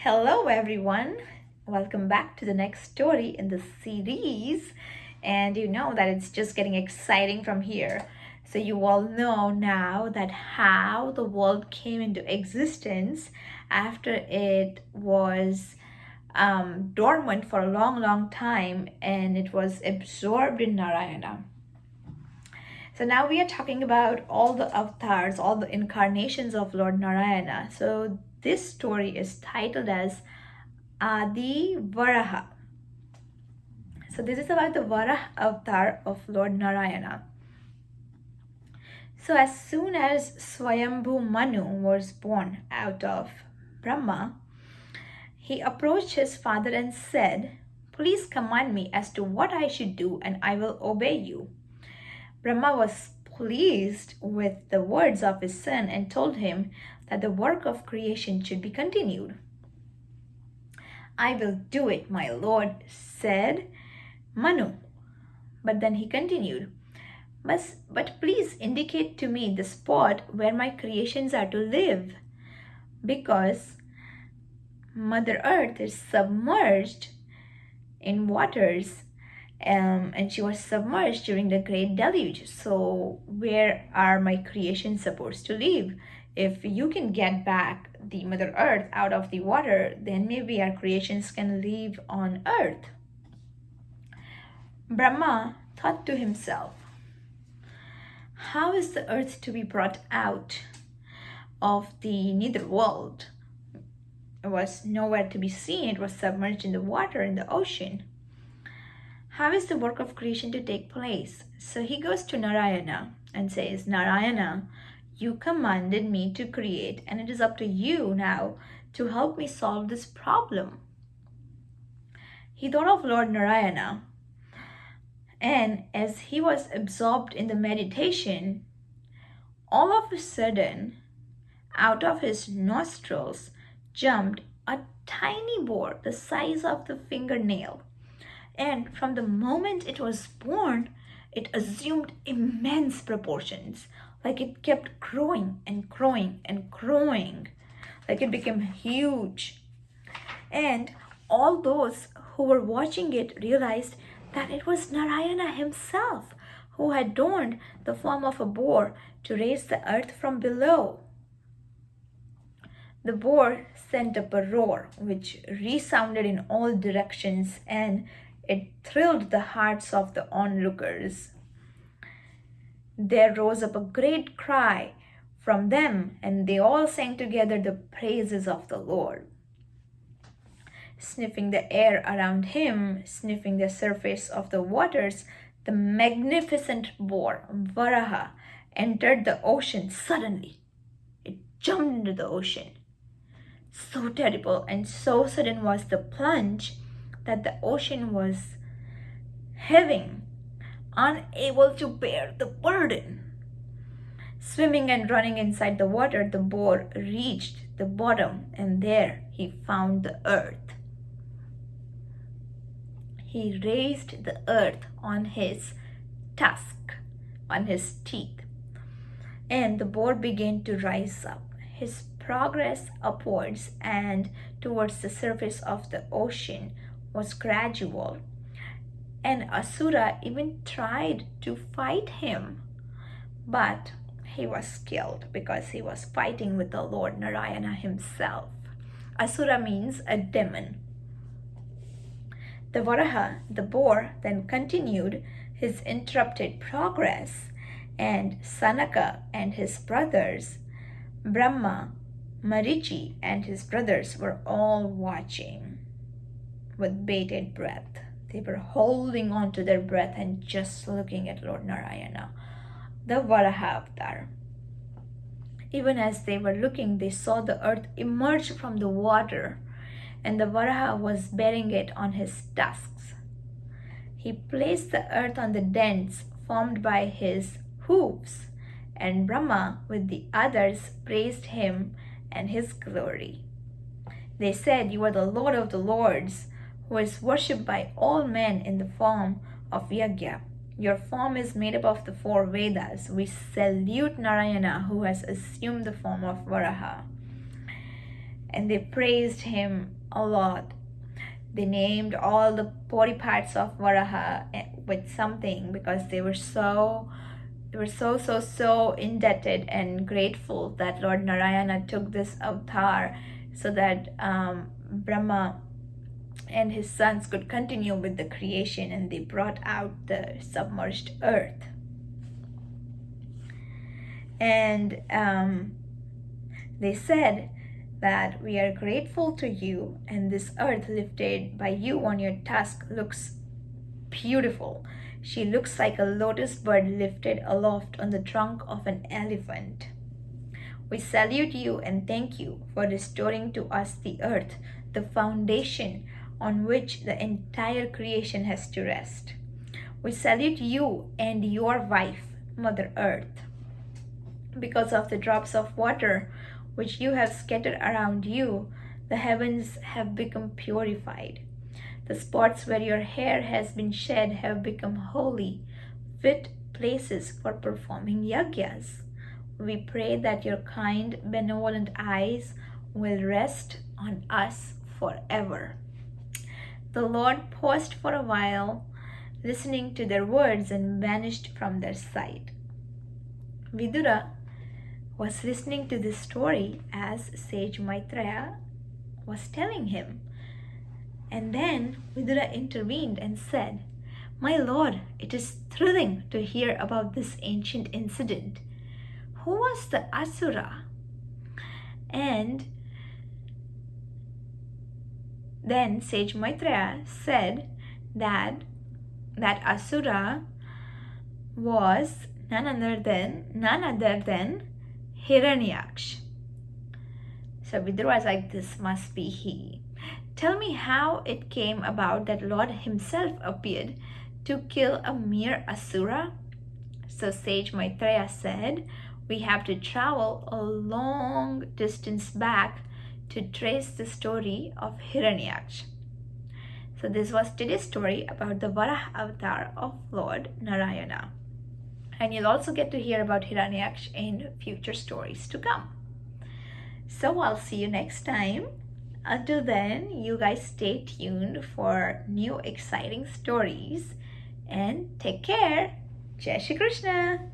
Hello, everyone. Welcome back to the next story in the series. And you know that it's just getting exciting from here. So, you all know now that how the world came into existence after it was dormant for a long, long time and it was absorbed in Narayana. So now we are talking about all the avatars, all the incarnations of Lord Narayana. So this story is titled as Adi Varaha. So this is about the Varaha avatar of Lord Narayana. So as soon as Swayambhu Manu was born out of Brahma, he approached his father and said, "Please command me as to what I should do and I will obey you." Brahma was pleased with the words of his son and told him that the work of creation should be continued. "I will do it, my lord," said Manu. But then he continued, but please indicate to me the spot where my creations are to live, because Mother Earth is submerged in waters and she was submerged during the great deluge. So where are my creations supposed to live? If you can get back the Mother Earth out of the water, then maybe our creations can live on earth. Brahma thought to himself, how is the earth to be brought out of the nether world? It was nowhere to be seen. It was submerged in the water, in the ocean. How is the work of creation to take place? So he goes to Narayana and says, "Narayana, you commanded me to create, and it is up to you now to help me solve this problem." He thought of Lord Narayana, and as he was absorbed in the meditation, all of a sudden, out of his nostrils jumped a tiny boar the size of the fingernail. And from the moment it was born, it assumed immense proportions. Like it kept growing and growing and growing. Like it became huge. And all those who were watching it realized that it was Narayana himself who had donned the form of a boar to raise the earth from below. The boar sent up a roar which resounded in all directions, and it thrilled the hearts of the onlookers. There rose up a great cry from them, and they all sang together the praises of the Lord. Sniffing the air around him, sniffing the surface of the waters, the magnificent boar, Varaha, entered the ocean suddenly. It jumped into the ocean. So terrible and so sudden was the plunge that the ocean was heaving, unable to bear the burden. Swimming and running inside the water, the boar reached the bottom, and there he found the earth. He raised the earth on his tusk, on his teeth, and the boar began to rise up. His progress upwards and towards the surface of the ocean was gradual, and Asura even tried to fight him, but he was killed because he was fighting with the Lord Narayana himself. Asura means a demon. The Varaha, the boar, then continued his interrupted progress, and Sanaka and his brothers, Brahma, Marichi and his brothers were all watching with bated breath. They were holding on to their breath and just looking at Lord Narayana, the Varaha avatar. Even as they were looking, they saw the earth emerge from the water, and the Varaha was bearing it on his tusks. He placed the earth on the dents formed by his hooves, and Brahma with the others praised him and his glory. They said, "You are the Lord of the Lords, who is worshipped by all men in the form of Yajna. Your form is made up of the 4 Vedas. We salute Narayana, who has assumed the form of Varaha." and they praised him a lot. They named all the body parts of Varaha with something because they were so indebted and grateful that Lord Narayana took this avatar so that Brahma and his sons could continue with the creation, and they brought out the submerged earth. And they said that we are grateful to you, and this earth lifted by you on your tusk looks beautiful. She looks like a lotus bird lifted aloft on the trunk of an elephant. We salute you and thank you for restoring to us the earth, the foundation on which the entire creation has to rest. We salute you and your wife, Mother Earth. Because of the drops of water which you have scattered around you, the heavens have become purified. The spots where your hair has been shed have become holy, fit places for performing yagyas. We pray that your kind, benevolent eyes will rest on us forever. The Lord paused for a while, listening to their words, and vanished from their sight. Vidura was listening to this story as sage Maitreya was telling him. And then Vidura intervened and said, "My lord, it is thrilling to hear about this ancient incident. Who was the Asura?" And then sage Maitreya said that Asura was none other than Hiranyaksh. So Vidura was like, this must be he. Tell me how it came about that Lord himself appeared to kill a mere Asura? So sage Maitreya said, we have to travel a long distance back to trace the story of Hiranyaksh. So this was today's story about the Varaha avatar of Lord Narayana. And you'll also get to hear about Hiranyaksh in future stories to come. So I'll see you next time. Until then, you guys stay tuned for new exciting stories and take care. Jai Shri Krishna.